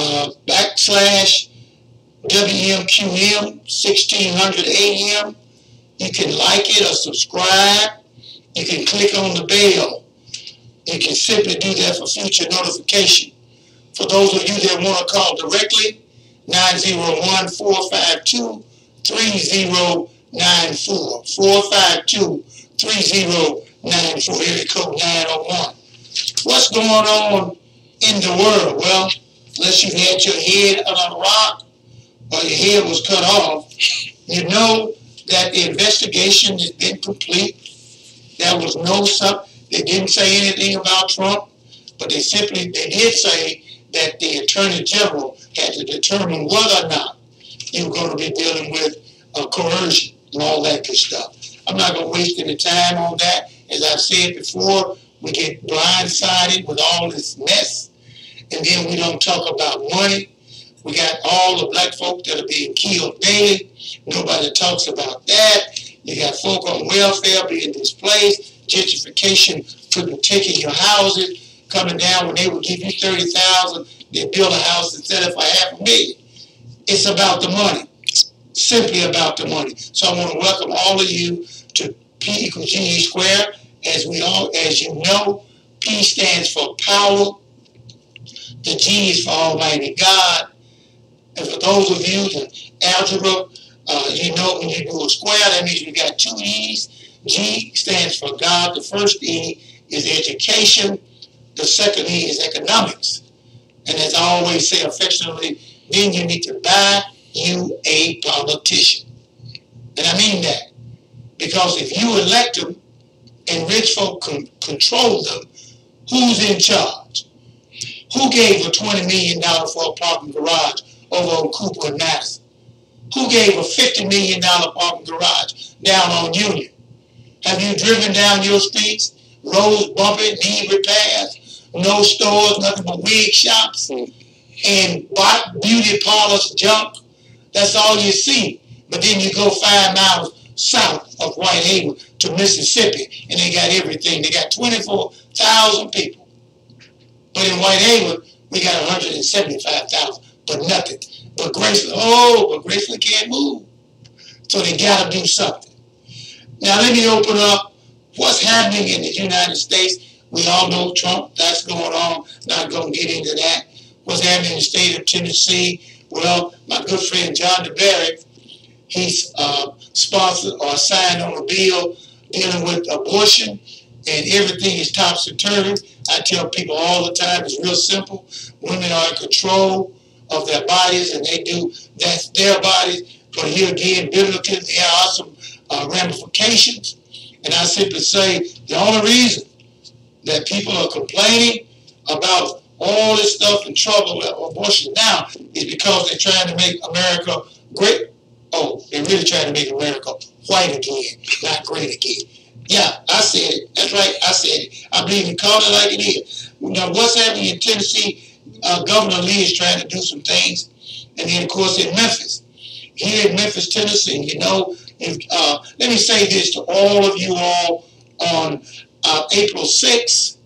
/ WMQM 1600 AM. You can like it or subscribe. You can click on the bell. You can simply do that for future notification. For those of you that want to call directly, 901-452-3094. 452-3094, area code 901. What's going on in the world? Well, unless you've had your head on a rock or your head was cut off, you know that the investigation has been complete. There was no they didn't say anything about Trump, but they did say that the Attorney General had to determine whether or not you were going to be dealing with coercion and all that good stuff. I'm not going to waste any time on that. As I've said before, we get blindsided with all this mess, and then we don't talk about money. We got all the black folk that are being killed daily. Nobody talks about that. You got folk on welfare being displaced, gentrification taking your houses, coming down when they would give you $30,000, they build a house and sell it for $500,000. It's about the money. Simply about the money. So I want to welcome all of you to P = GE squared. As you know, P stands for power. The G is for Almighty God. And for those of you that algebra, you know when you do a square, that means you got two E's. G stands for God. The first E is education. The second E is economics. And as I always say affectionately, then you need to buy you a politician. And I mean that. Because if you elect them and rich folk control them, who's in charge? Who gave a $20 million for a parking garage over on Cooper and Madison? Who gave a $50 million parking garage down on Union? Have you driven down your streets? Roads bumpy, need repairs, no stores, nothing but wig shops and beauty parlors, junk. That's all you see. But then you go 5 miles south of Whitehaven to Mississippi, and they got everything. They got 24,000 people. But in Whitehaven, we got 175,000, but nothing. But Graceland can't move. So they got to do something. Now let me open up what's happening in the United States. We all know Trump, that's going on. Not going to get into that. What's happening in the state of Tennessee? Well, my good friend John DeBerry, he's sponsored or signed on a bill dealing with abortion, and everything is topsy-turvy. I tell people all the time, it's real simple. Women are in control of their bodies, and that's their bodies. But here again, biblically, there are some ramifications. And I simply say the only reason that people are complaining about all this stuff and trouble with abortion now is because they're trying to make America great. Oh, they're really trying to make America white again, not great again. Yeah, I said it. That's right, I said it. I believe in calling it like it is. Now, what's happening in Tennessee, Governor Lee is trying to do some things. And then, of course, in Memphis. Here in Memphis, Tennessee, you know, let me say this to all of you all on April 6th.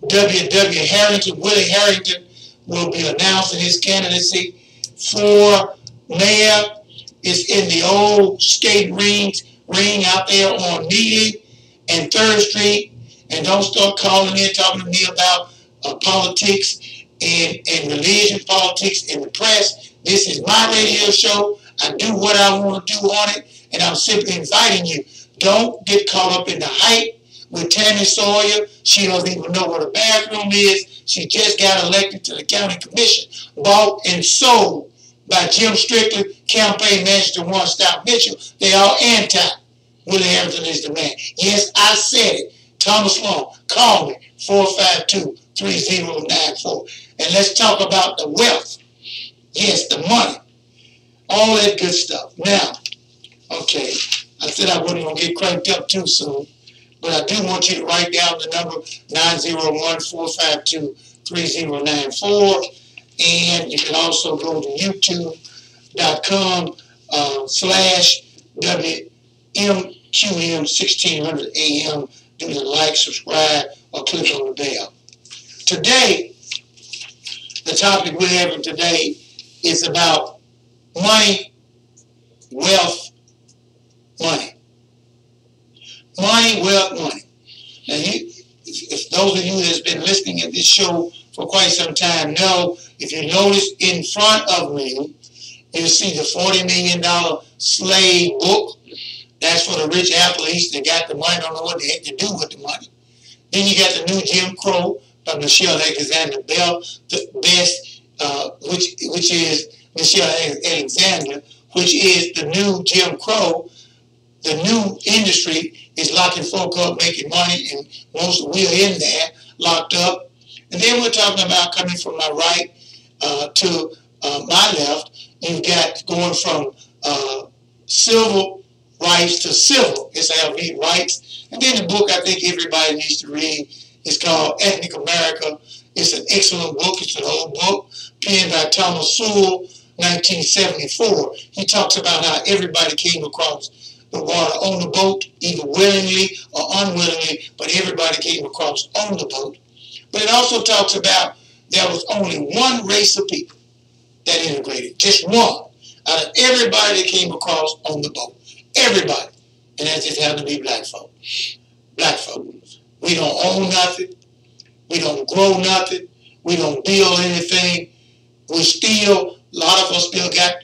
W.W. Harrington, Willie Harrington, will be announcing his candidacy for mayor. It's in the old skating ring out there on Neely and 3rd Street. And don't start calling in talking to me about politics and religion, politics, and the press. This is my radio show. I do what I want to do on it, and I'm simply inviting you. Don't get caught up in the hype with Tammy Sawyer. She doesn't even know what a bathroom is. She just got elected to the county commission, bought and sold by Jim Strickland, campaign manager One Stop Mitchell. They are anti. Willie Harrington is the man. Yes, I said it. Thomas Long, call me, 452-3094. And let's talk about the wealth. Yes, the money. All that good stuff. Now, okay, I said I wasn't going to get cranked up too soon, but I do want you to write down the number 901-452-3094. And you can also go to youtube.com/WMQM 1600 AM. Do the like, subscribe, or click on the bell. Today, The topic we're having today is about money, wealth, money. Money, wealth, money. Now, if those of you that's been listening to this show for quite some time know, if you notice in front of me, you'll see the $40 million slave book. That's for the rich athletes that got the money, don't know what they had to do with the money. Then you got the new Jim Crow by Michelle Alexander Bell, the best, which is Michelle Alexander, which is the new Jim Crow. The new industry is locking folk up, making money, and most we're in there, locked up. And then we're talking about coming from my right to my left. You've got going from civil rights to civil. It's how we rights. And then the book I think everybody needs to read is called Ethnic America. It's an excellent book. It's an old book, penned by Thomas Sewell, 1974. He talks about how everybody came across the water on the boat, either willingly or unwillingly, but everybody came across on the boat. But it also talks about there was only one race of people that integrated, just one, out of everybody that came across on the boat. Everybody. And that just happened to be black folk. Black folk. We don't own nothing. We don't grow nothing. We don't build anything. We still, a lot of us still got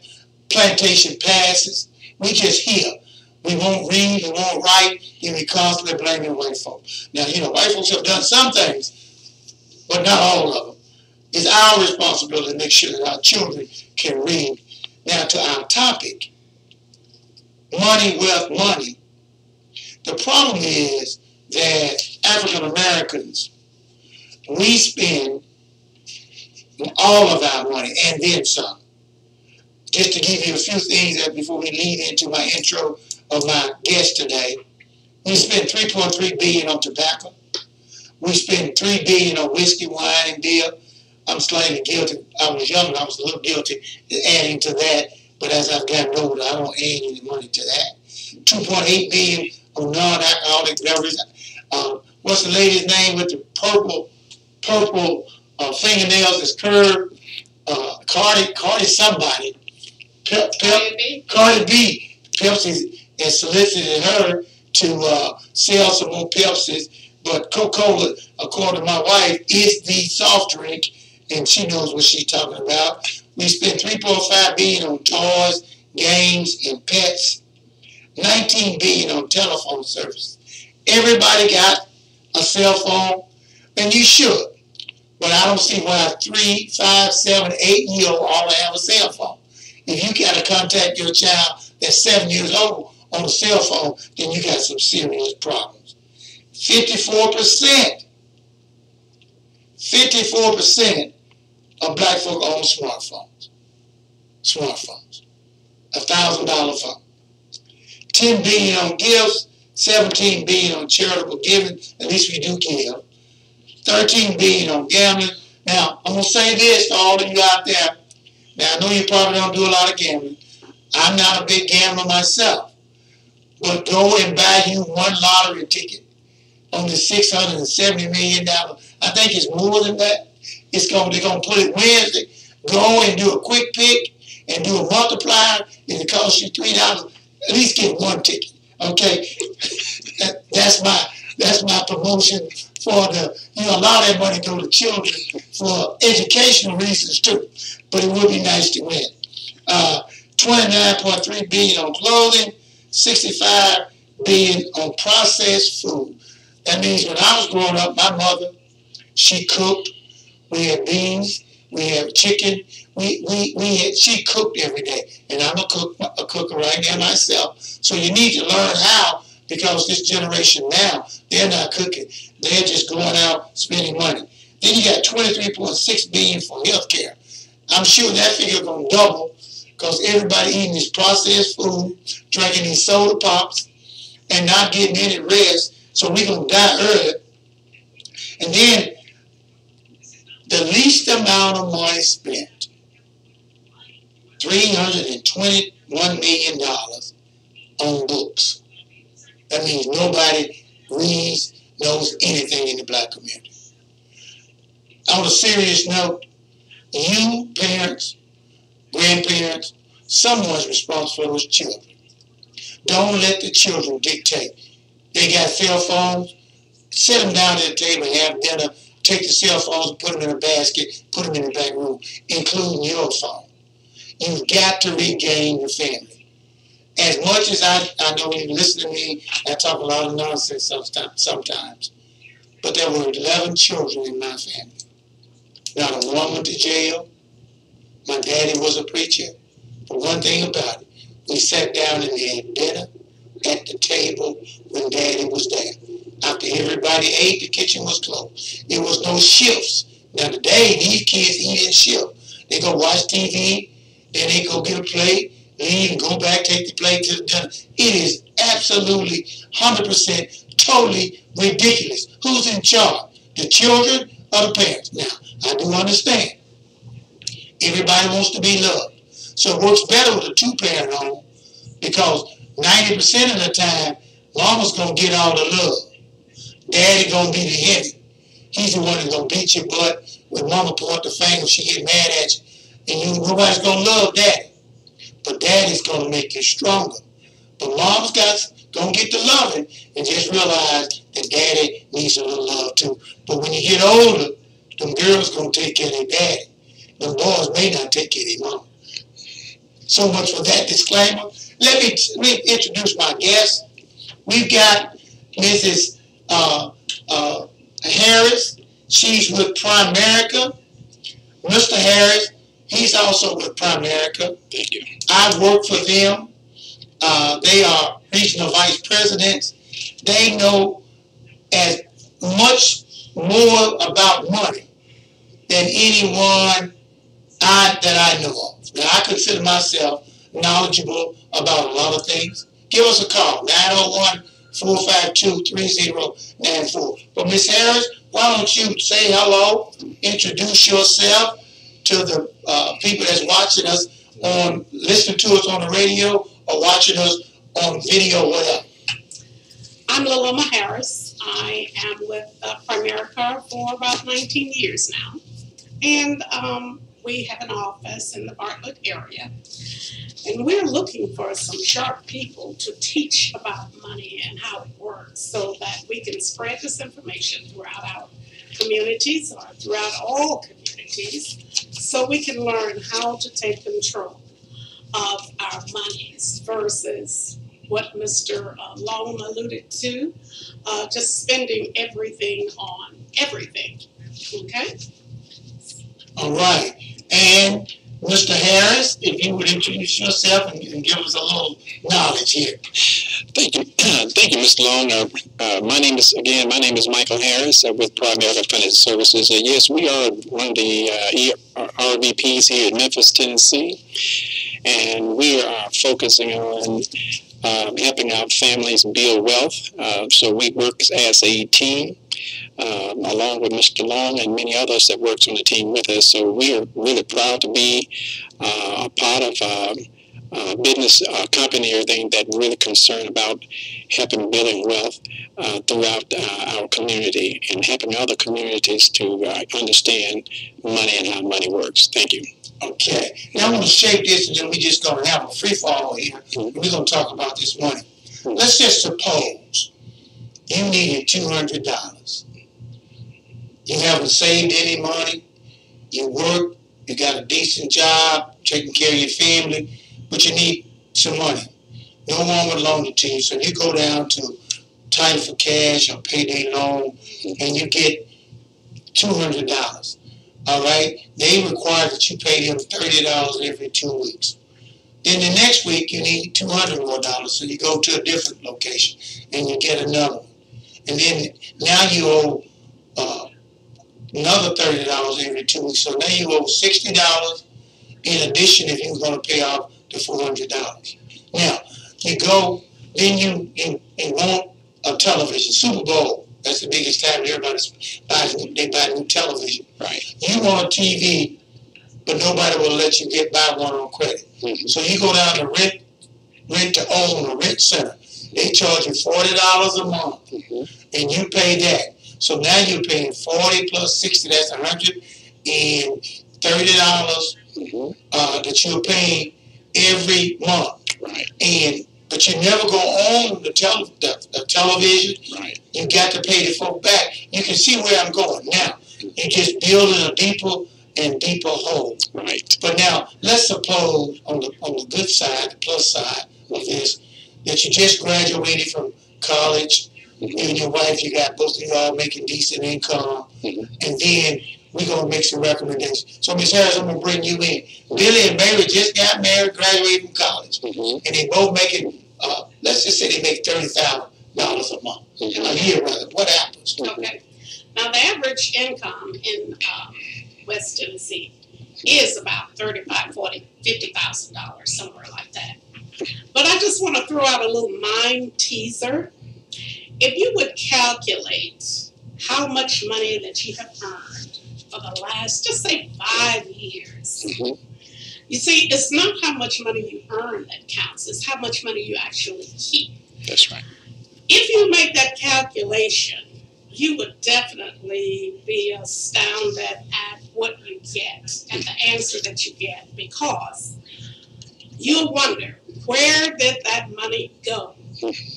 plantation passes. We just here. We won't read, we won't write, and we constantly blaming white folks. Now, white folks have done some things, but not all of them. It's our responsibility to make sure that our children can read. Now, to our topic, money, wealth, money. The problem is that African Americans, we spend all of our money and then some. Just to give you a few things before we lead into my intro of my guest today, we spent $3.3 billion on tobacco. We spent $3 billion on whiskey, wine, and beer. I'm slightly guilty. I was younger, I was a little guilty adding to that, but as I've gotten older, I don't add any money to that. $2.8 billion on non-alcoholic beverages. What's the lady's name with the purple fingernails that's curved? Cardi somebody. Cardi B. Pepsi has solicited her to sell some more Pepsis, but Coca-Cola, according to my wife, is the soft drink, and she knows what she's talking about. We spent $3.5 billion on toys, games, and pets. $19 billion on telephone service. Everybody got a cell phone, and you should. But I don't see why 3, 5, 7, 8-year-old all have a cell phone. If you got to contact your child that's 7 years old on a cell phone, then you got some serious problems. 54% of black folk own smartphones. $1,000 phone. $10 billion on gifts, $17 billion on charitable giving. At least we do give. $13 billion on gambling. Now, I'm going to say this to all of you out there. Now, I know you probably don't do a lot of gambling. I'm not a big gambler myself. But go and buy you one lottery ticket on the $670 million. I think it's more than that. They're going to put it Wednesday. Go and do a quick pick and do a multiplier. And it costs you $3. At least get one ticket. Okay? That's my promotion for a lot of that money go to children for educational reasons too. But it would be nice to win. $29.3 billion on clothing, $65 billion on processed food. That means when I was growing up, my mother, she cooked. We had beans, we had chicken. She cooked every day, and I'm a cooker right now myself. So you need to learn how, because this generation now, they're not cooking. They're just going out spending money. Then you got $23.6 billion for health care. I'm sure that figure going to double, because everybody eating this processed food, drinking these soda pops, and not getting any rest. So we're going to die early. And then the least amount of money spent, $321 million on books. That means nobody reads, knows anything in the black community. On a serious note, You, parents, grandparents, someone's responsible for those children. Don't let the children dictate. They got cell phones. Sit them down at the table, have dinner, take the cell phones and put them in a basket, put them in the back room, including your phone. You've got to regain your family. As much as I know you listen to me, I talk a lot of nonsense sometimes. But there were 11 children in my family. Not a one went to jail. My daddy was a preacher. But one thing about it, we sat down and had dinner at the table when daddy was there. After everybody ate, the kitchen was closed. There was no shifts. Now today, these kids eat in shifts. They go watch TV, then they go get a plate, leave and go back, take the plate to the dinner. It is absolutely 100% totally ridiculous. Who's in charge? The children or the parents? Now, I do understand. Everybody wants to be loved. So it works better with a two-parent home because 90% of the time, mama's going to get all the love. Daddy going to be the heavy. He's the one that's going to beat your butt. When mama point the finger, she get mad at you. And nobody's going to love daddy. But daddy's going to make you stronger. But mom's going to get the loving and just realize that daddy needs a little love too. But when you get older, them girls going to take care of their daddy. Them boys may not take care of their mom. So much for that disclaimer. Let me introduce my guest. We've got Mrs. Harris. She's with Primerica. Mr. Harris, he's also with Primerica. Thank you. I've worked for them. They are regional vice presidents. They know as much more about money than anyone that I know of. Now, I consider myself knowledgeable about a lot of things. Give us a call, 901-452-3094. But Ms. Harris, why don't you say hello, introduce yourself to the people that's watching us listening to us on the radio or watching us on video, whatever. I'm Laloma Harris. I am with Primerica for about 19 years now. And we have an office in the Bartlett area. And we're looking for some sharp people to teach about money and how it works so that we can spread this information throughout our communities or throughout all communities so we can learn how to take control of our monies versus what Mr. Long alluded to, just spending everything on everything. Okay? All right. And Mr. Harris, if you would introduce yourself and give us a little knowledge here. Thank you. Thank you, Mr. Long. My name is Michael Harris with Primerica Financial Services. Yes, we are one of the RVPs here in Memphis, Tennessee, and we are focusing on helping our families build wealth. So we work as a team. Along with Mr. Long and many others that works on the team with us. So we are really proud to be a part of a business company, everything that really concerned about helping building wealth throughout our community and helping other communities to understand money and how money works. Thank you. Okay. Now I'm going to shape this and then we're just going to have a free fall here. Mm-hmm. We're going to talk about this money. Mm-hmm. Let's just suppose you needed $200. You haven't saved any money. You work. You got a decent job, taking care of your family, but you need some money. No one would loan it to you, so you go down to Title for Cash or Payday Loan, and you get $200. All right? They require that you pay them $30 every 2 weeks. Then the next week, you need $200 more, so you go to a different location, and you get another one. And then now you owe another $30 every 2 weeks. So now you owe $60 in addition if you're going to pay off the $400. Now, you go, then you want a television, Super Bowl. That's the biggest time everybody buys new television. Right. You want a TV, but nobody will let you buy one on credit. Mm-hmm. So you go down to rent to own or rent center. They charge you $40 a month, mm-hmm. and you pay that. So now you're paying 40 plus 60, that's 100, and $30 Mhm. that you're paying every month. Right. But you never go on the television. Right. You got to pay the folk back. You can see where I'm going now. You're just building a deeper and deeper hole. Right. But now, let's suppose on the good side, the plus side of this, that you just graduated from college. Mhm. You and your wife, you got both of y'all making decent income. Mhm. And then we're going to make some recommendations. So, Ms. Harris, I'm going to bring you in. Billy and Mary just got married, graduated from college. Mhm. And they both making, let's just say they make $30,000 a month. Mhm. A year, rather. What happens? Okay. Now, the average income in West Tennessee is about $35,000, $40,000, $50,000, somewhere like that. But I just want to throw out a little mind teaser. If you would calculate how much money that you have earned for the last, just say 5 years, Mhm. you see, it's not how much money you earn that counts, it's how much money you actually keep. That's right. If you make that calculation, you would definitely be astounded at what you get, at the answer that you get, because you'll wonder, where did that money go?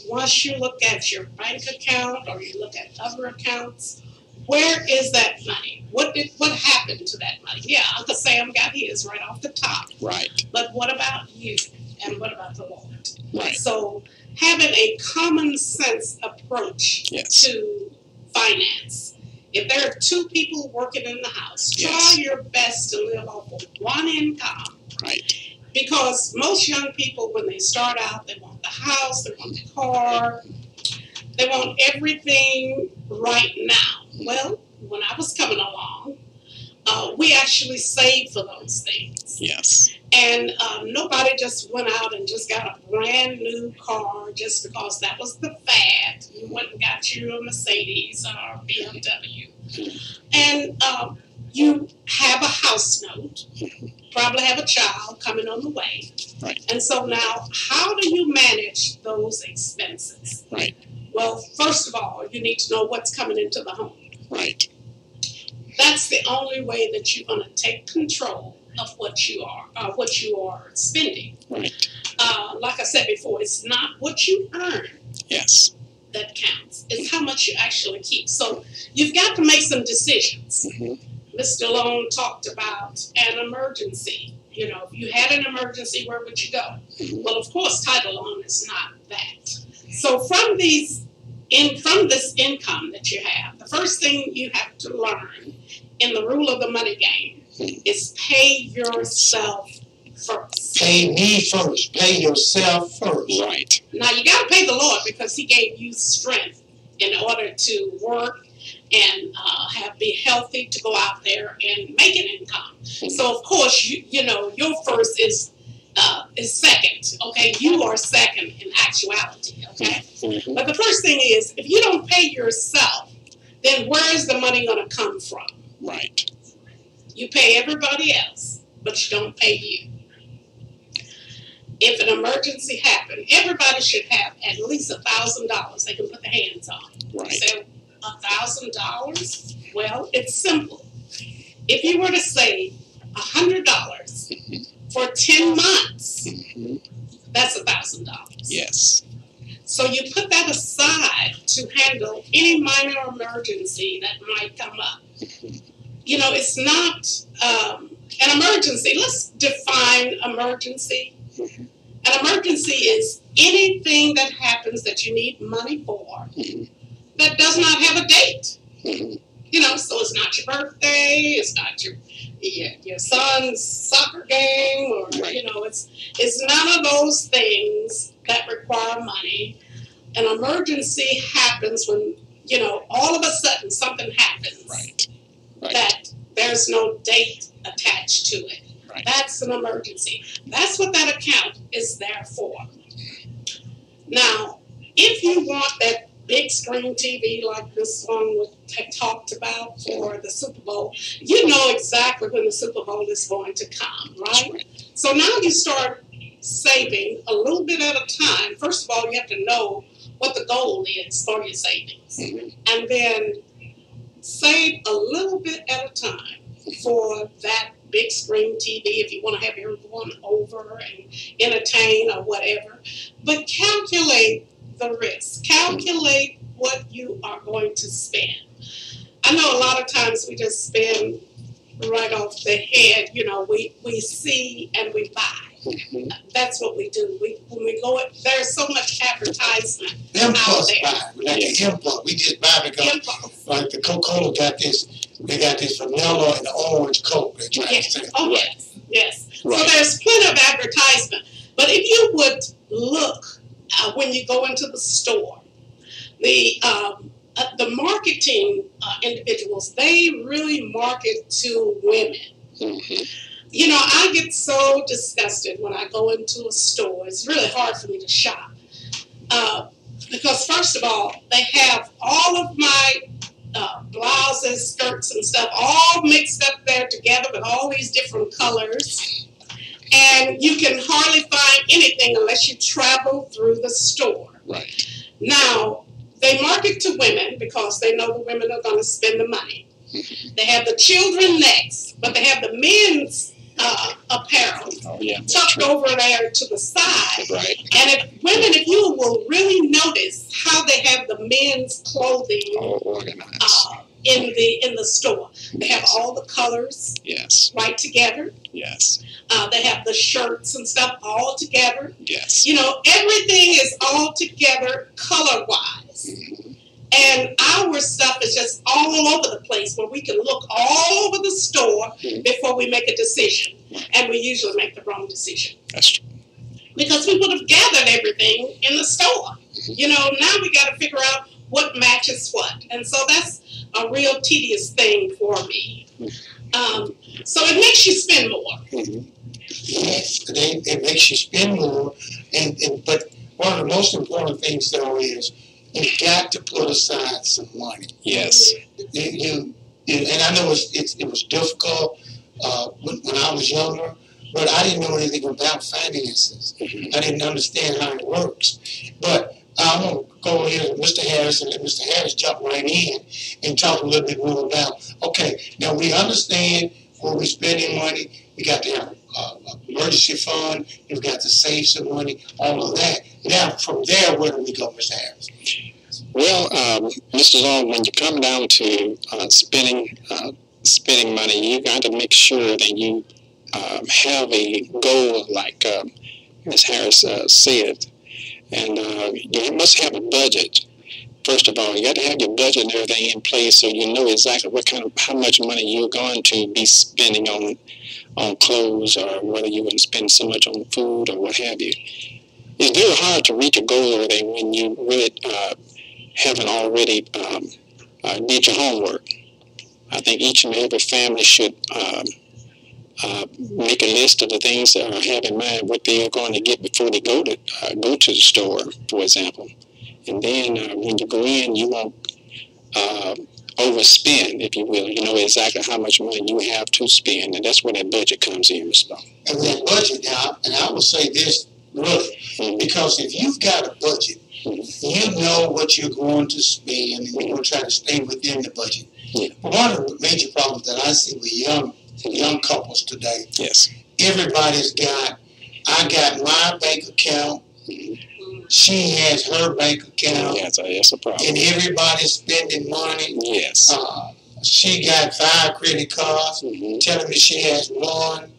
Once you look at your bank account or you look at other accounts, where is that money? What happened to that money? Yeah, Uncle Sam got his right off the top. Right. But what about you? And what about the Lord? Right. So having a common sense approach Yes. to finance. If there are two people working in the house, try Yes. your best to live off of one income. Right. Because most young people, when they start out, they want the house, they want the car, they want everything right now. Well, when I was coming along, we actually saved for those things. Yes. And nobody just went out and just got a brand new car just because that was the fad. You went and got you a Mercedes or a BMW. And you have a house note, probably have a child coming on the way. Right. And so now, how do you manage those expenses? Right. Well, first of all, you need to know what's coming into the home. Right. That's the only way that you're going to take control of what you are spending. Right. Like I said before, it's not what you earn Yes. that counts. It's how much you actually keep. So you've got to make some decisions. Mhm. Mr. Long talked about an emergency. You know, if you had an emergency, where would you go? Mhm. Well, of course, title loan is not that. So from this income that you have, the first thing you have to learn in the rule of the money game is pay yourself first. Pay me first. Pay yourself first. Right. Now, you got to pay the Lord because he gave you strength in order to work and be healthy to go out there and make an income. So, of course, you know, your first is second, okay? You are second in actuality, okay? Mhm. But the first thing is, if you don't pay yourself, then where is the money going to come from? Right. You pay everybody else, but you don't pay you. If an emergency happened, everybody should have at least $1,000 they can put their hands on. Right. So $1,000? Well, it's simple. If you were to save $100 for 10 months, Mhm. that's $1,000. Yes. So you put that aside to handle any minor emergency that might come up. You know, it's not an emergency. Let's define emergency. An emergency is anything that happens that you need money for that does not have a date. Mhm. You know, so it's not your birthday, it's not your son's soccer game, or Right. you know, it's none of those things that require money. An emergency happens when, you know, all of a sudden something happens Right. Right. that there's no date attached to it. Right. That's an emergency. That's what that account is there for. Now, if you want that big screen TV like this one had talked about for the Super Bowl, you know exactly when the Super Bowl is going to come, That's right? right. So now you start saving a little bit at a time. First of all, you have to know what the goal is for your savings. Mhm. And then save a little bit at a time for that big screen TV if you want to have everyone over and entertain or whatever. But calculate the risk. Calculate what you are going to spend. I know a lot of times we just spend right off the head. You know, we see and we buy. Mm-hmm. That's what we do. When we go, there's so much advertisement impulse buy. Like the impulse. We just buy because impulse. Like the Coca-Cola got this. They got this vanilla and orange Coke. They're trying to say. Oh yes, yes. Right. So there's plenty of advertisement. But if you would look when you go into the store, the marketing individuals, they really market to women. Mm-hmm. You know, I get so disgusted when I go into a store. It's really hard for me to shop. Because first of all, they have all of my blouses, skirts, and stuff all mixed up there together with all these different colors. And you can hardly find anything unless you travel through the store. Right. Now, they market to women because they know the women are going to spend the money. Mm-hmm. They have the children next, but they have the men's apparel tucked over there to the side. Right. And if you will really notice how they have the men's clothing in the store. They have all the colors right together. Yes. They have the shirts and stuff all together. Yes. You know, everything is all together color-wise. Mm-hmm. And our stuff is just all over the place where we can look all over the store before we make a decision. And we usually make the wrong decision. That's true. Because we would have gathered everything in the store. You know, now we got to figure out what matches what. And so that's a real tedious thing for me. So it makes you spend more. Mm-hmm. Yes, it makes you spend more. But one of the most important things, though, is you've got to put aside some money. Yes. And I know it was difficult when I was younger, but I didn't know anything about finances. Mm-hmm. I didn't understand how it works. But I'm going to go here to Mr. Harris and let Mr. Harris jump right in and talk a little bit more about, okay, now we understand where we're spending money. We got to have an emergency fund. You've got to save some money, all of that. Now, from there, where do we go, Mr. Harris? Well, Mr. Long, when you come down to spending money, you got to make sure that you have a goal, like Ms. Harris said, and you must have a budget. First of all, you got to have your budget and everything in place so you know exactly how much money you're going to be spending on clothes, or whether you're going to spend so much on food or what have you. It's very hard to reach a goal or anything when you really haven't already did your homework. I think each and every family should make a list of the things that have in mind what they are going to get before they go to the store, for example. And then when you go in, you won't overspend, if you will. You know exactly how much money you have to spend, and that's where that budget comes in, Mr. Ball. And that budget now, and I will say this really, because if you've got a budget, you know what you're going to spend, and you're going to try to stay within the budget. But one of the major problems that I see with young couples today, everybody's I got my bank account, she has her bank account, that's a problem. And everybody's spending money. Yes. She got 5 credit cards, telling me she has 1.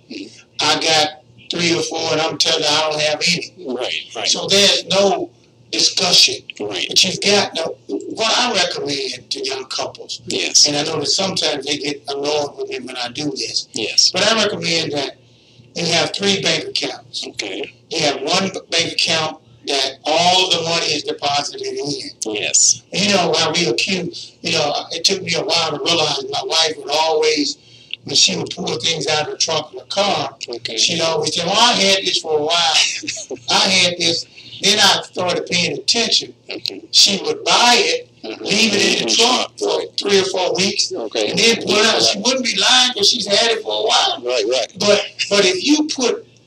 I got 3 or 4, and I'm telling her I don't have any. Right. So there's no discussion. Right. But you've got what I recommend to young couples. Yes. And I know that sometimes they get annoyed with me when I do this. Yes. But I recommend that you have 3 bank accounts. Okay. You have one bank account that all the money is deposited in. Yes. And you know, while we accuse, it took me a while to realize my wife would always, when she would pull things out of the trunk of the car, she'd always say, well, I had this for a while. I had this. Then I started paying attention. She would buy it, leave it in the trunk for 3 or 4 weeks, and then pull it out. She wouldn't be lying because she's had it for a while. Right. But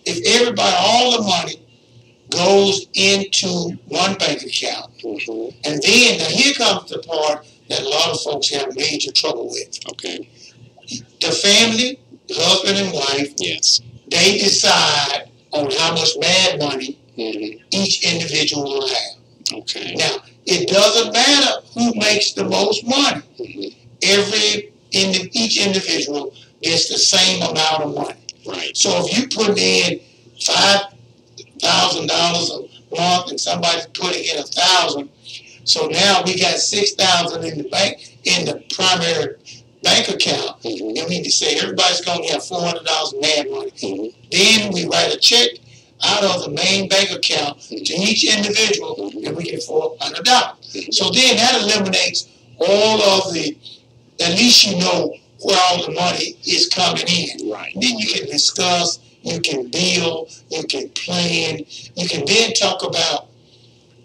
if everybody, all the money goes into one bank account, and then now here comes the part that a lot of folks have major trouble with. Okay. The family husband and wife, yes, they decide on how much mad money mm-hmm. each individual will have. Okay. Now, it doesn't matter who makes the most money. Mm-hmm. Each individual gets the same amount of money. Right. So if you put in $5,000 a month and somebody's putting in $1,000, so now we got $6,000 in the bank, in the primary bank account, mm-hmm. and we can say everybody's going to have $400 mad money. Mm-hmm. Then we write a check out of the main bank account to each individual, mm-hmm. and we get $400. Mm-hmm. So then that eliminates all of the, at least you know where all the money is coming in. Right. Then you can discuss, you can build, you can plan, you can then talk about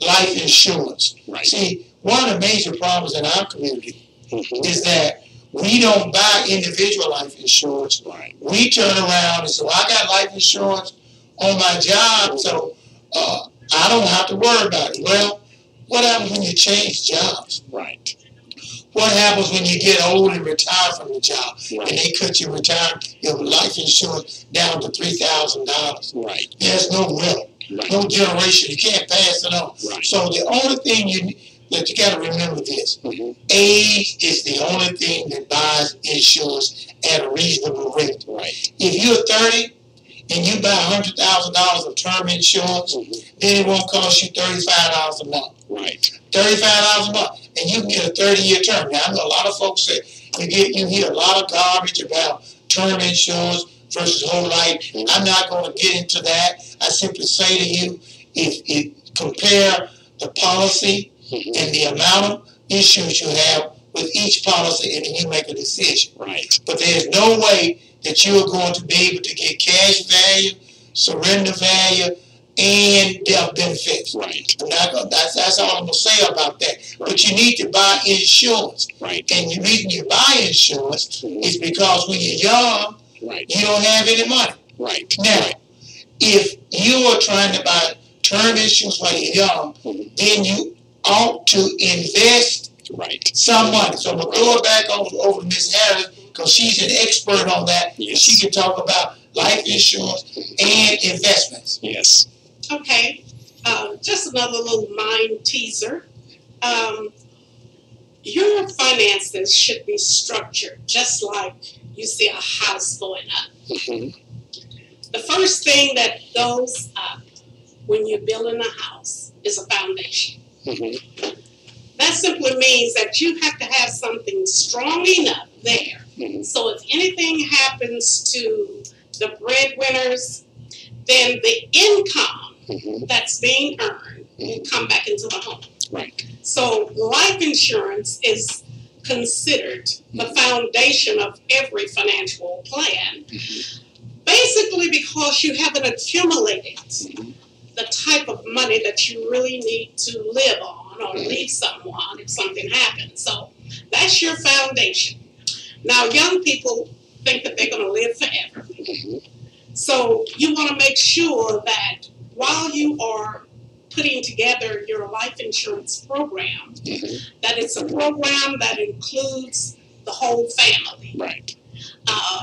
life insurance. Right. See, one of the major problems in our community mm-hmm. is that we don't buy individual life insurance. Right. We turn around and say, well, I got life insurance on my job, so I don't have to worry about it. Well, what happens when you change jobs? Right. What happens when you get old and retire from the job, right. and they cut your life insurance down to $3,000? Right. There's no will, right. No generation. You can't pass it on. Right. So the only thing you got to remember this: mm-hmm. age is the only thing that buys insurance at a reasonable rate. Right. If you're 30 and you buy $100,000 of term insurance, mm-hmm. then it won't cost you $35 a month. Right. $35 a month, and you can get a 30-year term. Now, I know a lot of folks say you hear a lot of garbage about term insurance versus whole life. Mm-hmm. I'm not going to get into that. I simply say to you, if compare the policy mm-hmm. and the amount of insurance you have with each policy, and then you make a decision. Right. But there's no way that you are going to be able to get cash value, surrender value, and death benefits. Right. That's all I'm going to say about that. Right. But you need to buy insurance. Right. And the reason you buy insurance mm-hmm. is because when you're young, right. you don't have any money. Right. Now, right. if you are trying to buy term insurance while you're young, mm-hmm. then you ought to invest right. some money. So I'm going to throw it back over to Ms. Harris, because she's an expert on that. Yes. She can talk about life insurance and investments. Yes. Okay. Just another little mind teaser. Your finances should be structured just like you see a house going up. Mm-hmm. The first thing that goes up when you're building a house is a foundation. Mm-hmm. That simply means that you have to have something strong enough there. Mm-hmm. So if anything happens to the breadwinners, then the income mm-hmm. that's being earned will come back into the home. Right. So life insurance is considered the foundation of every financial plan, mm-hmm. basically because you haven't accumulated mm-hmm. the type of money that you really need to live on or leave someone if something happens. So that's your foundation. Now, young people think that they're going to live forever. Mm-hmm. So you want to make sure that while you are putting together your life insurance program, mm-hmm. that it's a program that includes the whole family. Right.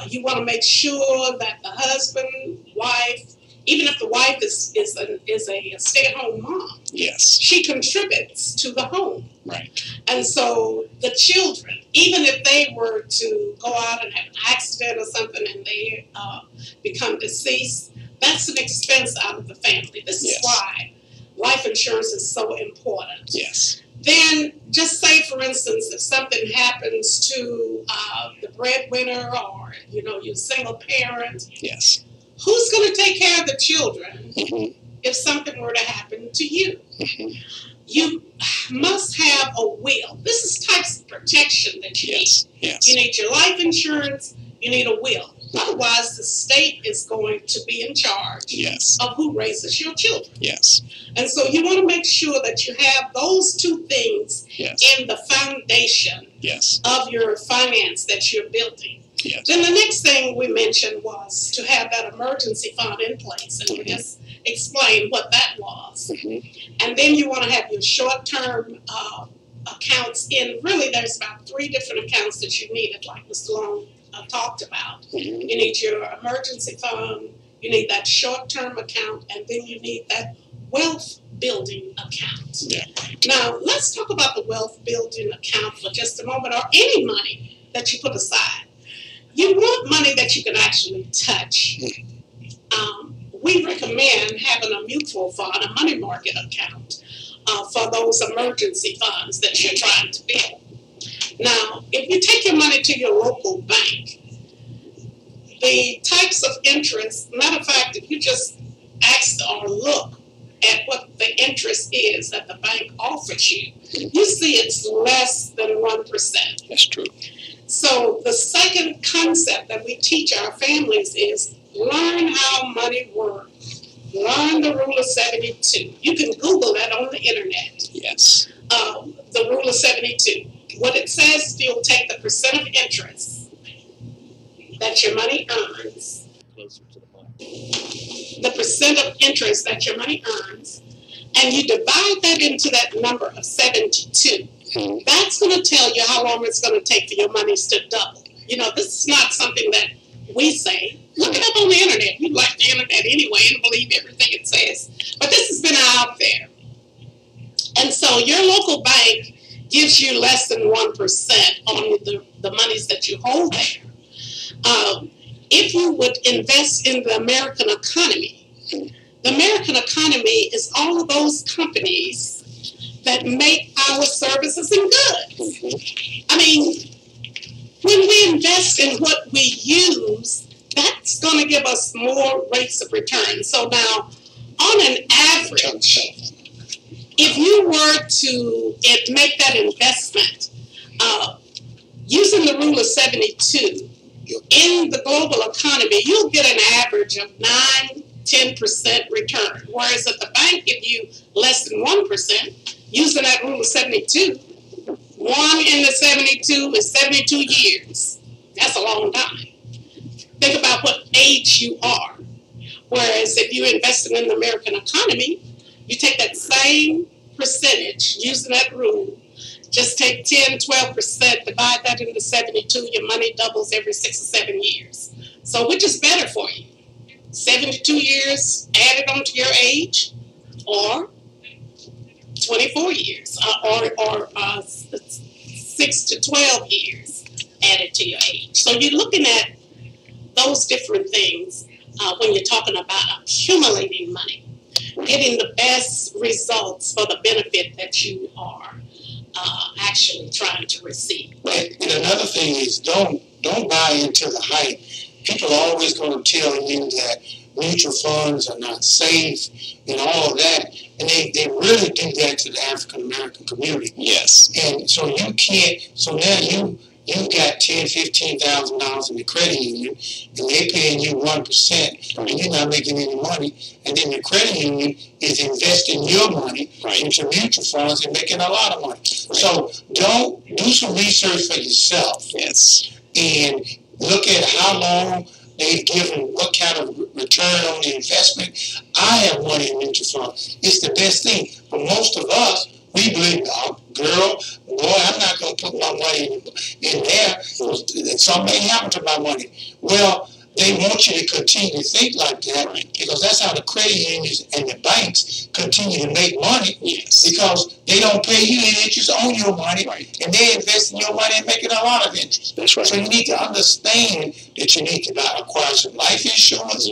You want to make sure that the husband, wife, even if the wife is a stay-at-home mom, yes, she contributes to the home. Right. And so the children, even if they were to go out and have an accident or something and they become deceased, that's an expense out of the family. This is why life insurance is so important. Yes. Then just say, for instance, if something happens to the breadwinner or, you're a single parent. Yes. Who's going to take care of the children mm-hmm. if something were to happen to you? Mm-hmm. You must have a will. This is types of protection that you need. Yes. You need your life insurance. You need a will. Otherwise, the state is going to be in charge of who raises your children. Yes. And so you want to make sure that you have those two things in the foundation of your finance that you're building. Yes. Then the next thing we mentioned was to have that emergency fund in place, and we just explained what that was. Mm-hmm. And then you want to have your short-term accounts in. Really, there's about 3 different accounts that you needed, like Mr. Long talked about. You need your emergency fund, you need that short-term account, and then you need that wealth building account. Yeah. Now, let's talk about the wealth building account for just a moment, or any money that you put aside. You want money that you can actually touch. We recommend having a mutual fund, a money market account, for those emergency funds that you're trying to build. Now, if you take your money to your local bank, the types of interest, matter of fact, if you just ask or look at what the interest is that the bank offers you, you see it's less than 1%. That's true. So the second concept that we teach our families is learn how money works. Learn the rule of 72. You can Google that on the internet. Yes. The rule of 72. What it says, you'll take the percent of interest that your money earns, the percent of interest that your money earns, and you divide that into that number of 72. That's going to tell you how long it's going to take for your monies to double. You know, this is not something that we say. Look it up on the internet. You like the internet anyway and believe everything it says. But this has been out there. And so your local bank gives you less than 1% on the monies that you hold there. If you would invest in the American economy, the American economy is all of those companies that make our services and goods. I mean, when we invest in what we use, that's going to give us more rates of return. So now, on an average, if you were to make that investment using the rule of 72 in the global economy, you'll get an average of 9-10% return. Whereas at the bank, give you less than 1%, using that rule of 72, 1 in the 72 is 72 years. That's a long time. Think about what age you are. Whereas if you're investing in the American economy, you take that same percentage, using that rule, just take 10-12%, divide that into 72, your money doubles every 6 or 7 years. So which is better for you? 72 years added onto your age, or 24 years, or 6 to 12 years added to your age. So you're looking at those different things when you're talking about accumulating money, getting the best results for the benefit that you are actually trying to receive. Right. And another thing is don't buy into the hype. People are always going to tell you that mutual funds are not safe and all of that. And they really do that to the African American community. Yes. And so you can't, so now you got $10,000-$15,000 in the credit union, and they're paying you 1%, and you're not making any money. And then the credit union is investing your money into mutual funds and making a lot of money. So do some research for yourself. Yes. And look at how long they've given, what kind of return on the investment. I have money in mutual funds. It's the best thing. But most of us, we believe, oh, girl, boy, I'm not going to put my money in there. Something may happen to my money. Well, they want you to continue to think like that because that's how the credit unions and the banks continue to make money because they don't pay you any interest on your money and they invest in your money and making a lot of interest. That's right. So you need to understand that you need to acquire some life insurance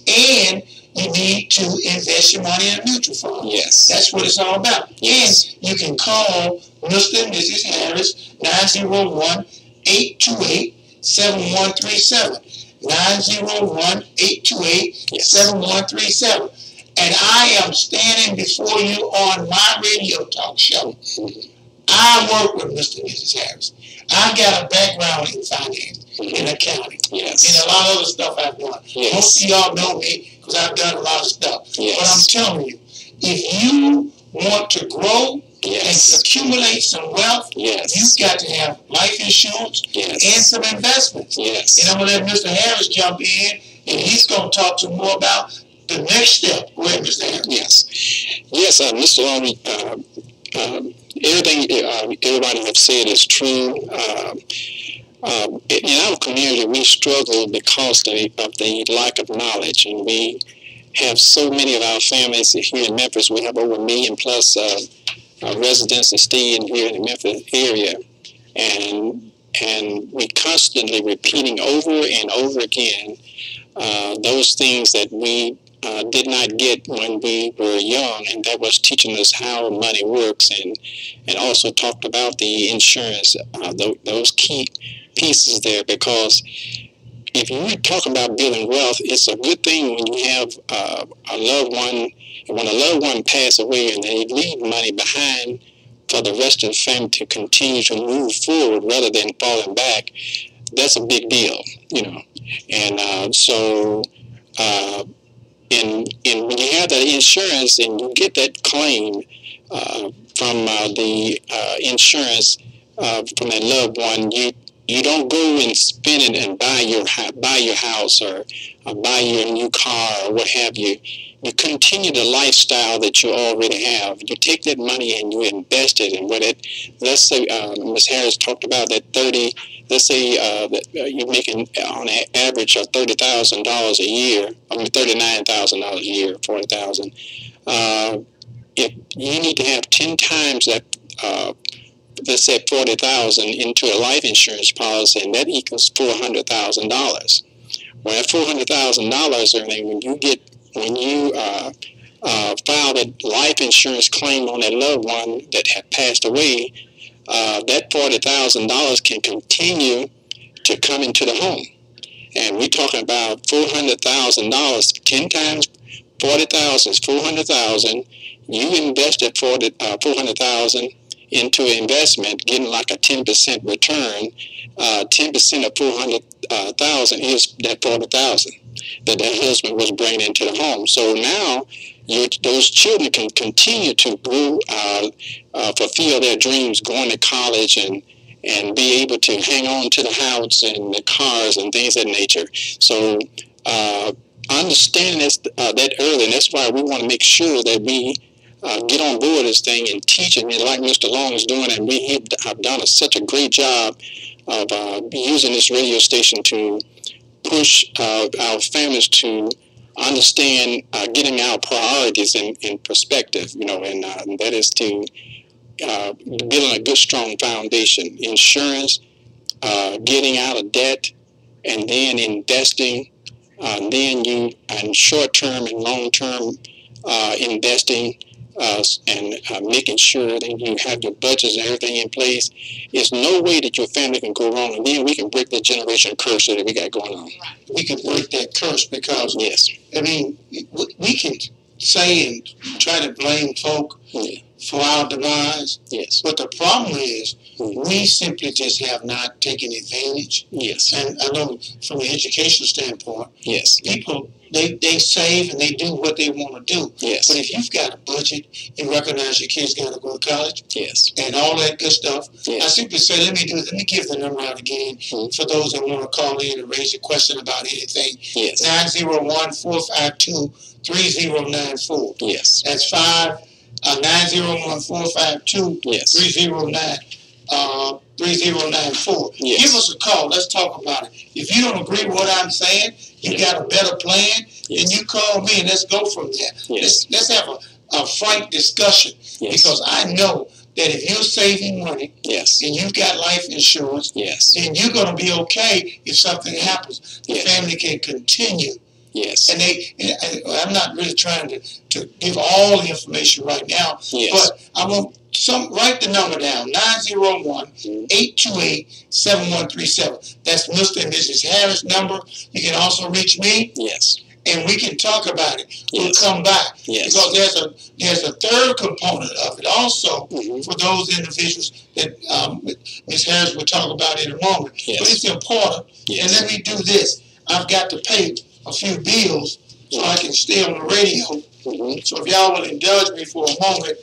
and you need to invest your money in a mutual fund. Yes. That's what it's all about. Yes. And you can call Mr. and Mrs. Harris, 901-828-7137. 901-828-7137. And I am standing before you on my radio talk show. I work with Mr. and Mrs. Harris. I've got a background in finance, in accounting, and a lot of other stuff I've done. Most of y'all know me because I've done a lot of stuff. But I'm telling you, if you want to grow and accumulate some wealth, you've got to have life insurance and some investments. And I'm going to let Mr. Harris jump in, and he's going to talk to you more about the next step. Go ahead, Mr. Harris. Yes, Mr. Long, everything everybody has said is true. in our community, we struggle because of the lack of knowledge, and we have so many of our families here in Memphis. We have over 1 million plus residents that stay in here in the Memphis area, and we constantly repeating over and over again those things that we did not get when we were young, and that was teaching us how money works, and also talked about the insurance, those key pieces there, because if you talk about building wealth, it's a good thing when you have a loved one, and when a loved one passes away and they leave money behind for the rest of the family to continue to move forward rather than falling back. That's a big deal, you know. And so when you have that insurance and you get that claim from the insurance from that loved one, you don't go and spend it and buy your house or buy your new car or what have you. You continue the lifestyle that you already have. You take that money and you invest it in what it. Let's say Ms. Harris talked about that 30. Let's say that you're making on an average of $30,000 a year. I mean $39,000 a year, $40,000. If you need to have 10 times that. Let's say $40,000 into a life insurance policy, and that equals $400,000. Well, that $400,000, when you file that life insurance claim on that loved one that had passed away, that $40,000 can continue to come into the home. And we're talking about $400,000, 10 times 40,000 is 400,000. You invested $400,000 into an investment, getting like a 10% return. 10% of 400,000 is that 40,000 that husband was bringing into the home. So now those children can continue to grow, fulfill their dreams, going to college and be able to hang on to the house and the cars and things of that nature. So understanding that early, and that's why we want to make sure that we get on board this thing and teach it, and like Mr. Long is doing, and we have done such a great job of using this radio station to push our families to understand getting our priorities in perspective, you know, and that is to building a good, strong foundation, insurance, getting out of debt, and then investing, and short-term and long-term investing, and making sure that you have your budgets and everything in place. There's no way that your family can go wrong, and then we can break the generation curse that we got going on. We can break that curse because, yes, I mean, we can say and try to blame folk for our demise. Yes. But the problem is we simply just have not taken advantage. Yes. And I know from an education standpoint, yes, people, they save and they do what they want to do. Yes. But if you've got a budget, you recognize your kids got to go to college. Yes. And all that good stuff. Yes. I simply say, let me give the number out again for those that want to call in and raise a question about anything. Yes. 901-452-3094. Yes. That's 901-452-3094. Yes. Give us a call. Let's talk about it. If you don't agree with what I'm saying, you got a better plan, then you call me and let's go from there. Yes. Let's have a frank discussion, because I know that if you're saving money and you've got life insurance, then you're going to be okay if something happens. The family can continue. Yes. And I'm not really trying to give all the information right now, but I want write the number down, 901-828-7137. That's Mr. and Mrs. Harris' number. You can also reach me. Yes. And we can talk about it. We'll come back. Yes. Because there's a third component of it also for those individuals that Ms. Harris will talk about in a moment. Yes. But it's important. Yes. And let me do this. I've got to pay a few bills so I can stay on the radio. So if y'all will indulge me for a moment,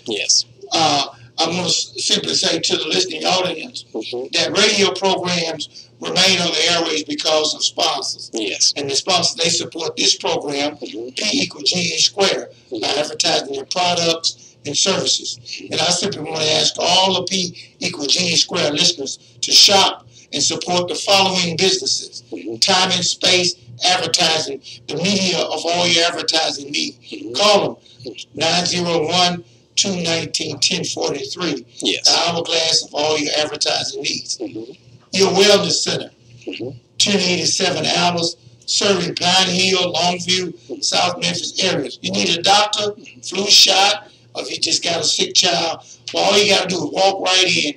I'm going to simply say to the listening audience that radio programs remain on the airways because of sponsors. Yes. And the sponsors, they support this program, P equals GE squared, by advertising their products and services. And I simply want to ask all the P equals GE squared listeners to shop and support the following businesses. Time and space advertising, the media of all your advertising needs. Call them 901-219-1043. Yes. The hourglass of all your advertising needs. Your wellness center, 1087 Alice, serving Pine Hill, Longview, South Memphis areas. You need a doctor, flu shot, or if you just got a sick child, well, all you got to do is walk right in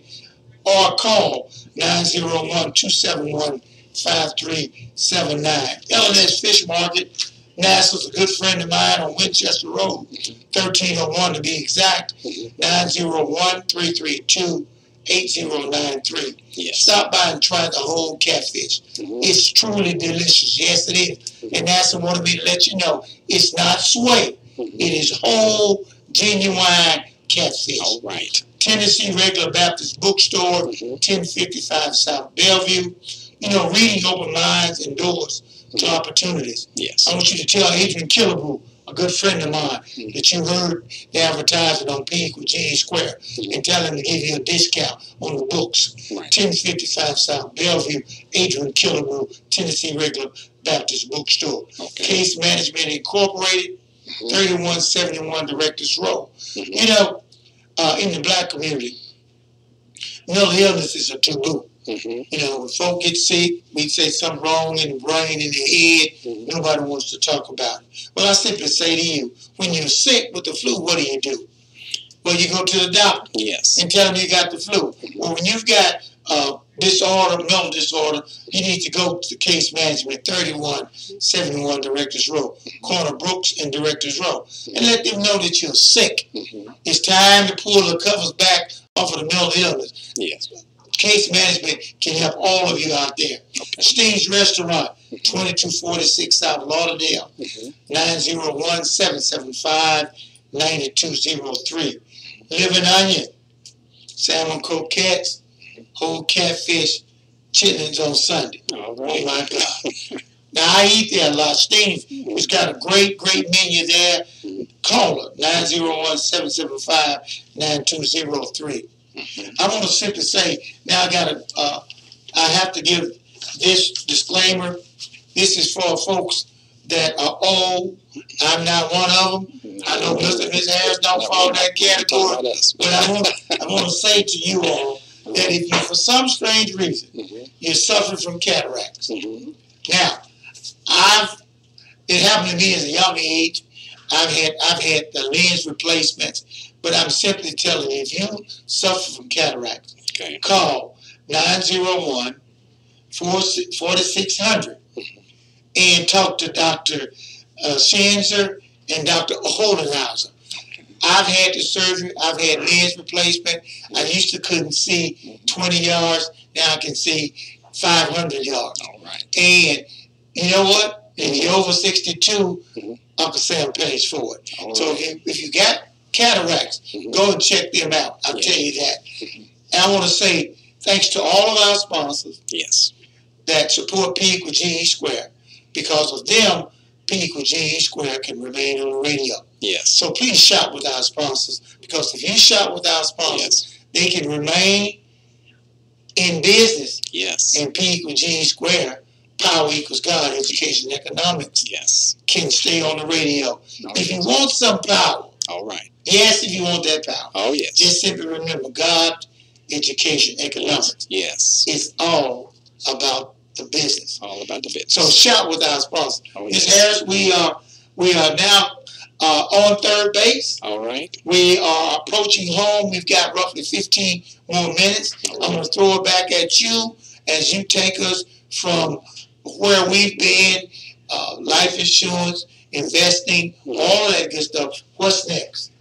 or call 901-271-5379. L&S Fish Market, NASA's a good friend of mine on Winchester Road, 1301 to be exact, 901-332-8093. Yes. Stop by and try the whole catfish. It's truly delicious. Yes, it is. And NASA wanted me to let you know it's not sway. It is whole, genuine catfish. All right. Tennessee Regular Baptist Bookstore, 1055 South Bellevue. You know, reading open minds and doors to opportunities. Yes. I want you to tell Adrian Killebrew, a good friend of mine, that you heard the advertising on P equals GE Square, and tell him to give you a discount on the books. Right. 1055 South Bellevue, Adrian Killebrew, Tennessee Regular Baptist Bookstore. Okay. Case Management Incorporated, 3171 Directors Row. You know, in the black community, mental illness is a taboo. You know, when folk get sick, we say something wrong in the brain, in the head, nobody wants to talk about it. Well, I simply say to you, when you're sick with the flu, what do? Well, you go to the doctor and tell them you got the flu. Well, when you've got disorder, mental disorder, you need to go to Case Management, 3171 Directors Row, corner Brooks and Directors Row, and let them know that you're sick. It's time to pull the covers back off of the mental illness. Yes. Case Management can help all of you out there. Okay. Steve's Restaurant, 2246 South Lauderdale, 901-775-9203. Living Onion, salmon croquettes, whole catfish, chitlins on Sunday. All right. Oh my God. Now I eat there a lot. Steve has got a great menu there. Call her, 901-775-9203. I want to simply say, now I have to give this disclaimer. This is for folks that are old. I'm not one of them. I know Mr. and Ms. Harris don't fall in that category. But I want to say to you all that if you, for some strange reason, you're suffering from cataracts. Now, it happened to me as a young age. I've had the lens replacements, but I'm simply telling you, if you suffer from cataracts, call 901-4600 and talk to Dr. Schanzer and Dr. Holdenhauser. I've had the surgery. I've had lens replacement. I used to couldn't see 20 yards. Now I can see 500 yards. All right. And you know what? If you're over 62, Uncle Sam pays for it. All so right. if you got cataracts, go and check them out. I'll tell you that. And I want to say thanks to all of our sponsors that support P equals GE Square. Because of them, P equals GE Square can remain on the radio. So please shop with our sponsors, because if you shop with our sponsors, they can remain in business. And P equals GE Square, power equals God, education, economics, can stay on the radio. If you want some power, if you want that power, just simply remember God, education, economics. It's all about the business. So shop with our sponsors. Ms. Harris, we are now on third base. We are approaching home. We've got roughly 15 more minutes. I'm going to throw it back at you as you take us from where we've been, life insurance, investing, all that good stuff. What's next?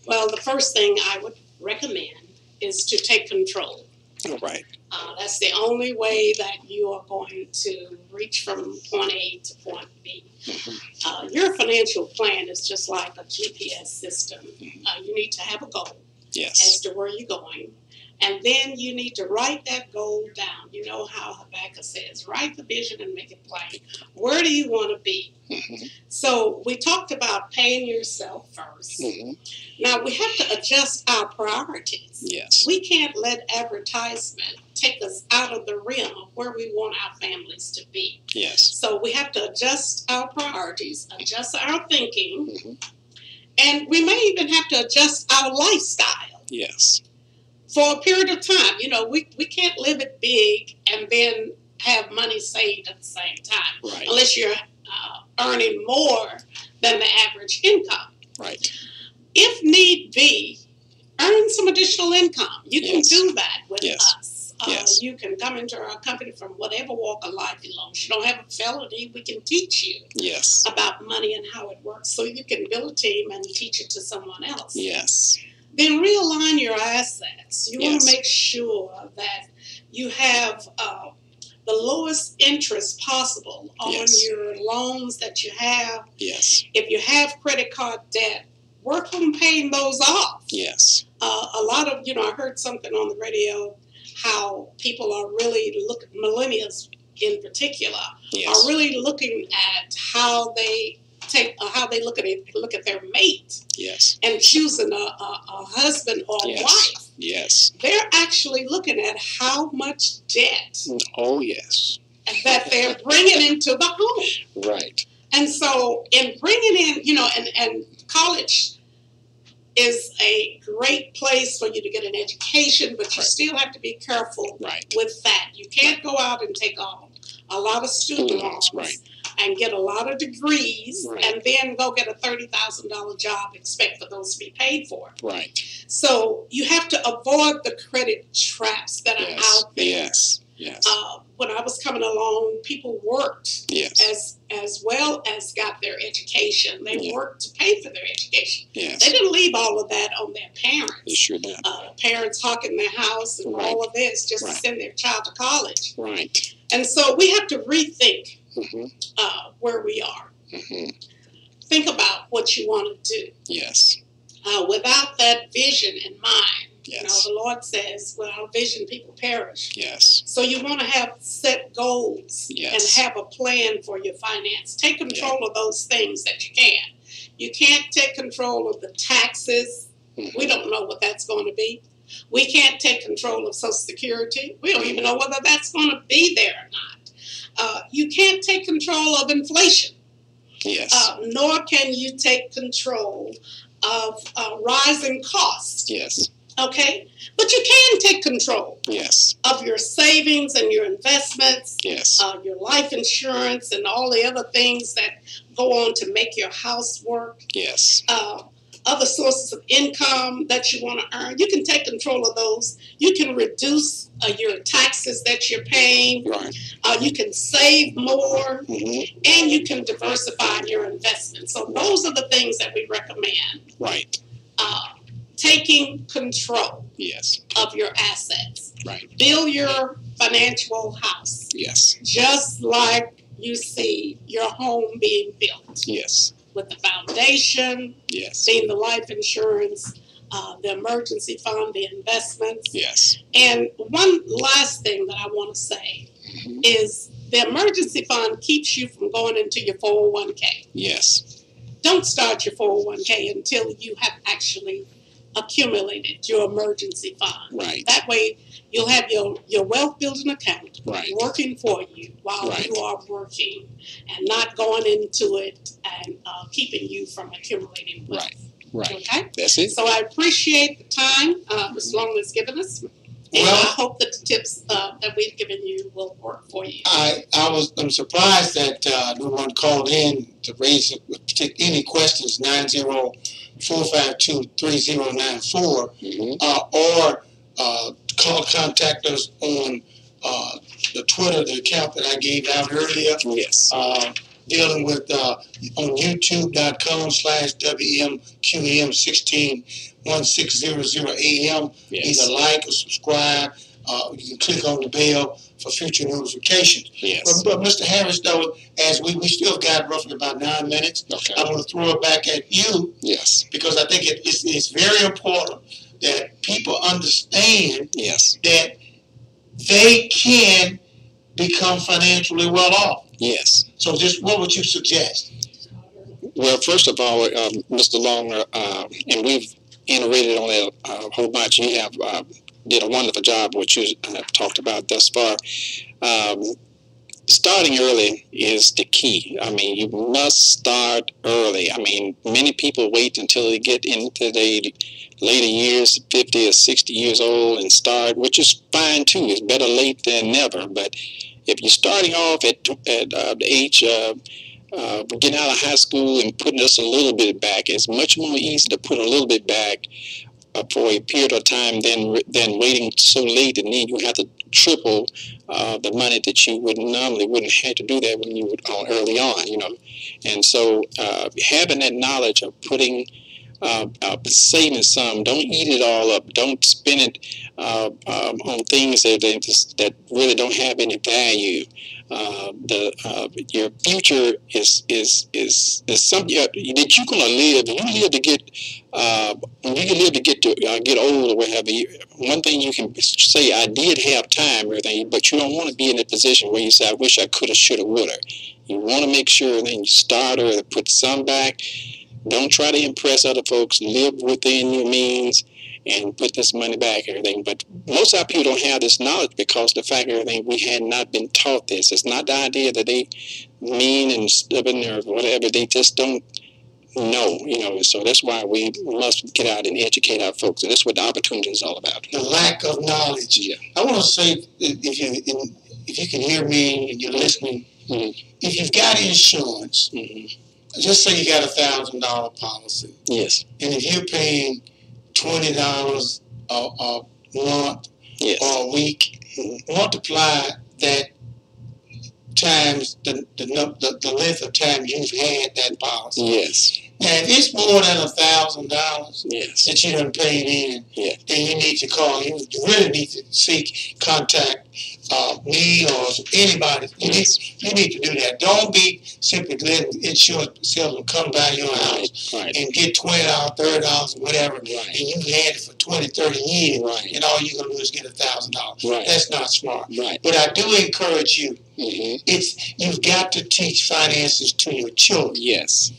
Well, the first thing I would recommend is to take control. That's the only way that you are going to reach from point A to point B. Your financial plan is just like a GPS system. You need to have a goal as to where you're going. And then you need to write that goal down. You know how Habakkuk says, write the vision and make it plain. Where do you want to be? So we talked about paying yourself first. Now we have to adjust our priorities. We can't let advertisement take us out of the realm of where we want our families to be. Yes. So we have to adjust our priorities, adjust our thinking, Mm-hmm. and we may even have to adjust our lifestyle. Yes. For a period of time. You know, we can't live it big and then have money saved at the same time. Right. Unless you're earning more than the average income. Right. If need be, earn some additional income. You can Yes. do that with Yes. us. Yes. You can come into our company from whatever walk of life you belong. You don't have a felony, we can teach you Yes. about money and how it works so you can build a team and teach it to someone else. Yes. Then realign your assets. You want Yes. to make sure that you have the lowest interest possible on Yes. your loans that you have. Yes. If you have credit card debt, work on paying those off. Yes. A lot of, I heard something on the radio how people are really millennials in particular, Yes. are really looking at how they look at their mate Yes. and choosing a husband or a Yes. wife. Yes. They're actually looking at how much debt Oh, yes. that they're bringing into the home. Right. And so in bringing in, and college is a great place for you to get an education, but you Right. still have to be careful Right. with that. You can't go out and take on a lot of student loans Right. and get a lot of degrees Right. and then go get a $30,000 job, expect for those to be paid for. Right. So you have to avoid the credit traps that are Yes. out there. Yes. Yes. When I was coming along, people worked Yes. as well as got their education. They Yeah. worked to pay for their education. Yes. They didn't leave all of that on their parents. You sure did. Parents hawking their house and Right. all of this just Right. to send their child to college. Right. And so we have to rethink Mm-hmm. where we are. Mm-hmm. Think about what you want to do. Yes. Without that vision in mind, Yes. the Lord says, without vision, people perish. Yes. So you want to have set goals Yes. and have a plan for your finance. Take control of those things that you can. You can't take control of the taxes. Mm-hmm. We don't know what that's going to be. We can't take control of Social Security. We don't even know whether that's going to be there or not. You can't take control of inflation. Yes. Nor can you take control of rising costs. Yes. Okay? But you can take control Yes. of your savings and your investments, Yes. your life insurance, and all the other things that go on to make your house work. Yes. Other sources of income that you want to earn. You can take control of those. You can reduce your taxes that you're paying. Right. You can save more, Mm-hmm. and you can diversify your investments. So those are the things that we recommend. Right. Taking control Yes. of your assets. Right. Build your financial house, Yes. just like you see your home being built, Yes. with the foundation, Yes. seeing the life insurance, the emergency fund, the investments. Yes. And one last thing that I want to say Mm-hmm. is the emergency fund keeps you from going into your 401k. Yes. Don't start your 401k until you have actually accumulated your emergency fund. Right. That way you'll have your wealth building account Right. working for you while Right. you are working and not going into it and keeping you from accumulating wealth. Right. Right. Okay? That's it. So I appreciate the time Ms. Long has given us. And Well- I hope that the tips that we've given you will work for you. I'm surprised that no one called in to raise any questions. 904523094 Mm-hmm. or contact us on the Twitter, the account that I gave out earlier. Yes. Dealing with on youtube.com/WMQEM161600 Yes. Either like or subscribe. You can click on the bell for future notifications. Yes. But Mr. Harris, though, as we still got roughly about 9 minutes, Okay. I'm going to throw it back at you Yes. because I think it's very important that people understand Yes. that they can become financially well off. Yes. So just what would you suggest? Well, first of all, Mr. Long, and we've iterated on it a whole bunch. You have did a wonderful job, what you have talked about thus far. Starting early is the key. I mean, you must start early. I mean, many people wait until they get into their later years, 50 or 60 years old, and start, which is fine too. It's better late than never. But if you're starting off at the age of getting out of high school and putting us a little bit back, it's much more easy to put a little bit back for a period of time than waiting so late, and then you have to triple the money that you would normally wouldn't have to do that when you were early on, you know. And so having that knowledge of putting saving some, don't eat it all up, don't spend it on things that really don't have any value. Your future is something that you're gonna live. You live to get when you live to get old or whatever. One thing you can say, I did have time, everything, but you don't want to be in a position where you say, I wish I coulda, shoulda, woulda. You want to make sure then you start or put some back. Don't try to impress other folks. Live within your means and put this money back, everything. But most of our people don't have this knowledge because the fact everything we had not been taught this. It's not the idea that they mean and stubborn or whatever. They just don't know, you know. So that's why we must get out and educate our folks. And that's what the opportunity is all about. The lack of knowledge. Yeah. I want to say, if you can hear me and you're listening, if you've got insurance, just say you got $1,000 policy. Yes. And if you're paying $20 a month or a week, multiply that times the length of time you've had that policy. Yes. Now, if it's more than $1,000 yes. that you done paid in, then you need to call. You really need to contact me or anybody. You need to do that. Don't be simply letting insurance salesmen come by your house and get $20, $30, whatever, and you had it for 20, 30 years, and all you're going to do is get $1,000. That's not smart. But I do encourage you. You've got to teach finances to your children. Yes.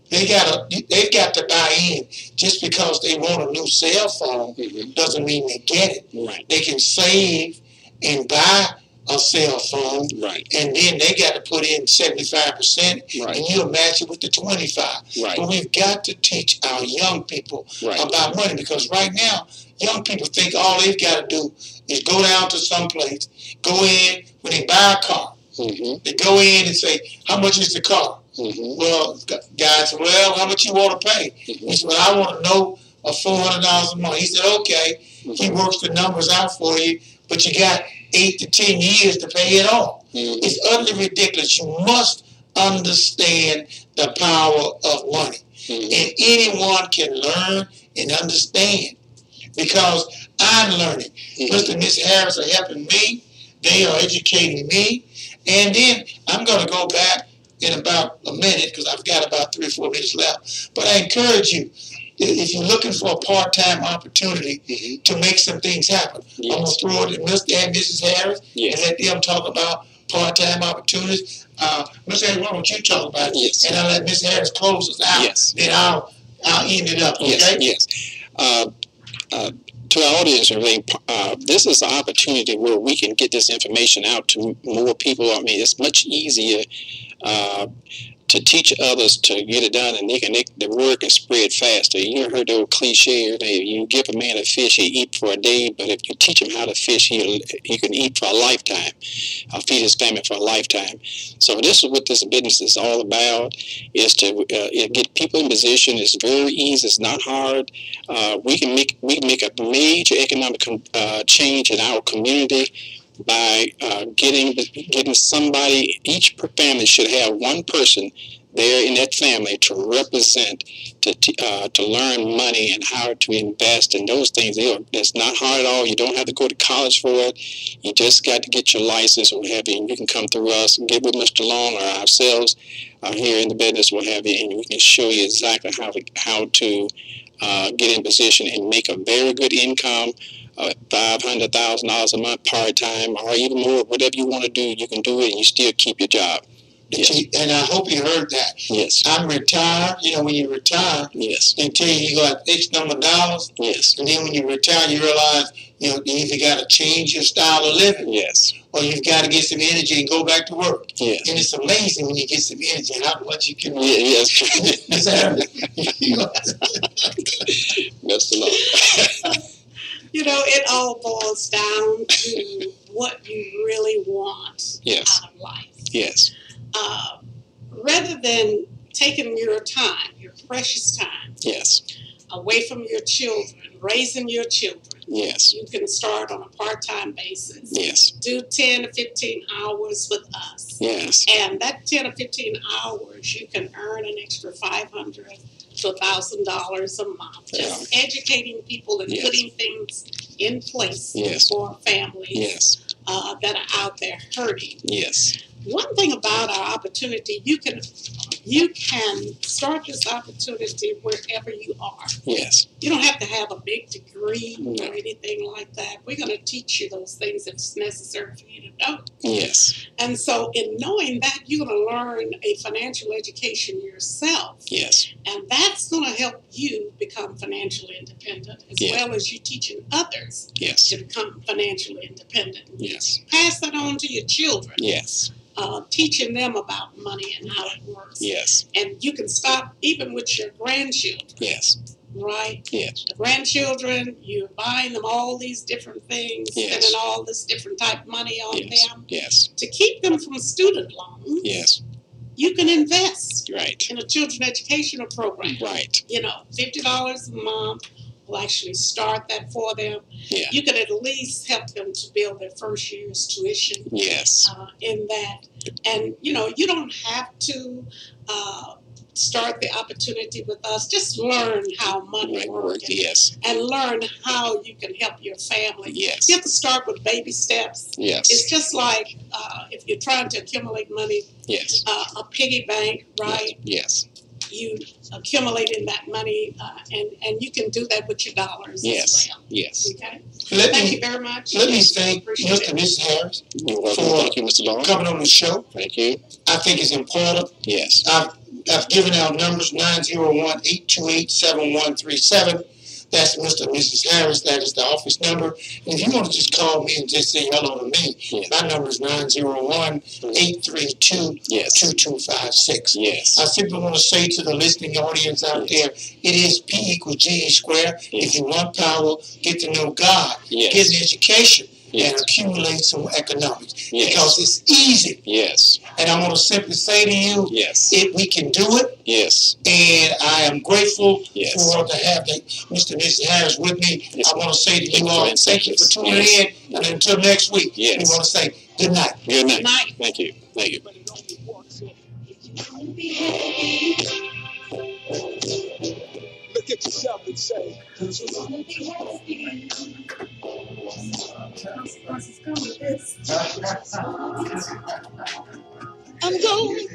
They've got to buy in. Just because they want a new cell phone doesn't mean they get it. They can save and buy a cell phone, and then they got to put in 75%, and you'll match it with the 25%. But we've got to teach our young people about money, because right now, young people think all they've got to do is go down to some place, go in, when they buy a car, they go in and say, how much is the car? Well, guy said, well, how much you want to pay? He said, well, I want to know $400 a month. He said, okay. He works the numbers out for you, but you got 8 to 10 years to pay it off. It's utterly ridiculous. You must understand the power of money. And anyone can learn and understand, because I'm learning. Mr. and Miss Harris are helping me. They are educating me. And then I'm going to go back in about a minute, because I've got about 3 or 4 minutes left. But I encourage you, if you're looking for a part-time opportunity to make some things happen, I'm going to throw it to Mr. and Mrs. Harris and let them talk about part-time opportunities. Mr. Harris, why don't you talk about it? And I'll let Ms. Harris close us out. Then I'll end it up, okay? Yes. To our audience, this is an opportunity where we can get this information out to more people. I mean, it's much easier to teach others to get it done, and the word can spread faster. You heard the old cliche, you give a man a fish, he eat for a day, but if you teach him how to fish, he can eat for a lifetime, feed his family for a lifetime. So this is what this business is all about, is to get people in position. It's very easy, it's not hard. We can make a major economic change in our community by getting somebody. Each family should have one person there in that family to represent, to learn money and how to invest in those things. It's not hard at all. You don't have to go to college for it. You just got to get your license or what have you, and you can come through us and get with Mr. Long or ourselves here in the business, what have you, and we can show you exactly how to get in position and make a very good income. $500,000 a month part-time, or even more, whatever you want to do, you can do it and you still keep your job. Yes. And I hope you heard that. Yes. I'm retired. You know, when you retire, Yes. they tell you got X number of dollars. Yes. And then when you retire, you realize, you know, you either got to change your style of living. Yes. Or you've got to get some energy and go back to work. Yes. And it's amazing when you get some energy and how much you can. Yes. That's the law. You know, it all boils down to what you really want Yes. out of life. Yes. Rather than taking your time, your precious time, Yes. away from your children, raising your children, Yes. you can start on a part-time basis. Yes. Do 10 to 15 hours with us. Yes. And that 10 or 15 hours, you can earn an extra $500 to $1,000 a month. Just educating people and Yes. putting things in place Yes. for families Yes. that are out there hurting. Yes. One thing about our opportunity, you can start this opportunity wherever you are. Yes. You don't have to have a big degree No. or anything like that. We're going to teach you those things if it's necessary for you to know. Yes. And so in knowing that, you're going to learn a financial education yourself. Yes. And that's going to help you become financially independent as Yeah. well as you teaching others Yes. to become financially independent. Yes. Pass that on to your children. Yes. Teaching them about money and how it works. Yes. And you can stop even with your grandchildren, Yes. right? Yes. The grandchildren, you're buying them all these different things, Yes. spending all this different type of money on Yes. them. Yes. To keep them from student loans, Yes. you can invest Right. in a children's educational program. Right. You know, $50 a month will actually start that for them. Yeah. You could at least help them to build their first year's tuition Yes. in that. And, you know, you don't have to start the opportunity with us. Just learn how money Right. works Yes. and learn how you can help your family. Yes. You have to start with baby steps. Yes. It's just like if you're trying to accumulate money, Yes. a piggy bank, right? Yes. You accumulate in that money, and you can do that with your dollars Yes. as well. Yes. Okay. Let Thank me you very much. let me thank Appreciate Mr. it. and Mrs. Harris You're welcome. For Thank you, Mr. Long. coming on the show. Thank you. I think it's important. Yes. I've given out numbers 901-828-7137. That's Mr. and Mrs. Harris. That is the office number. And if you want to just call me and just say hello to me, Yes. my number is 901-832-2256. Yes. I simply want to say to the listening audience out there, it is P equals GE squared. Yes. If you want power, get to know God, Yes. get an education, Yes. and accumulate some economics. Yes. Because it's easy. Yes. And I want to simply say to you, Yes. we can do it. Yes. And I am grateful Yes. for to have Mr. and Mrs. Harris with me. Yes. I want to say to Thank you you all, for thank you for tuning Yes. in. And until next week, Yes. we want to say good night. Good night. Good night. Thank you. Thank you. Look at yourself and say, I'm going.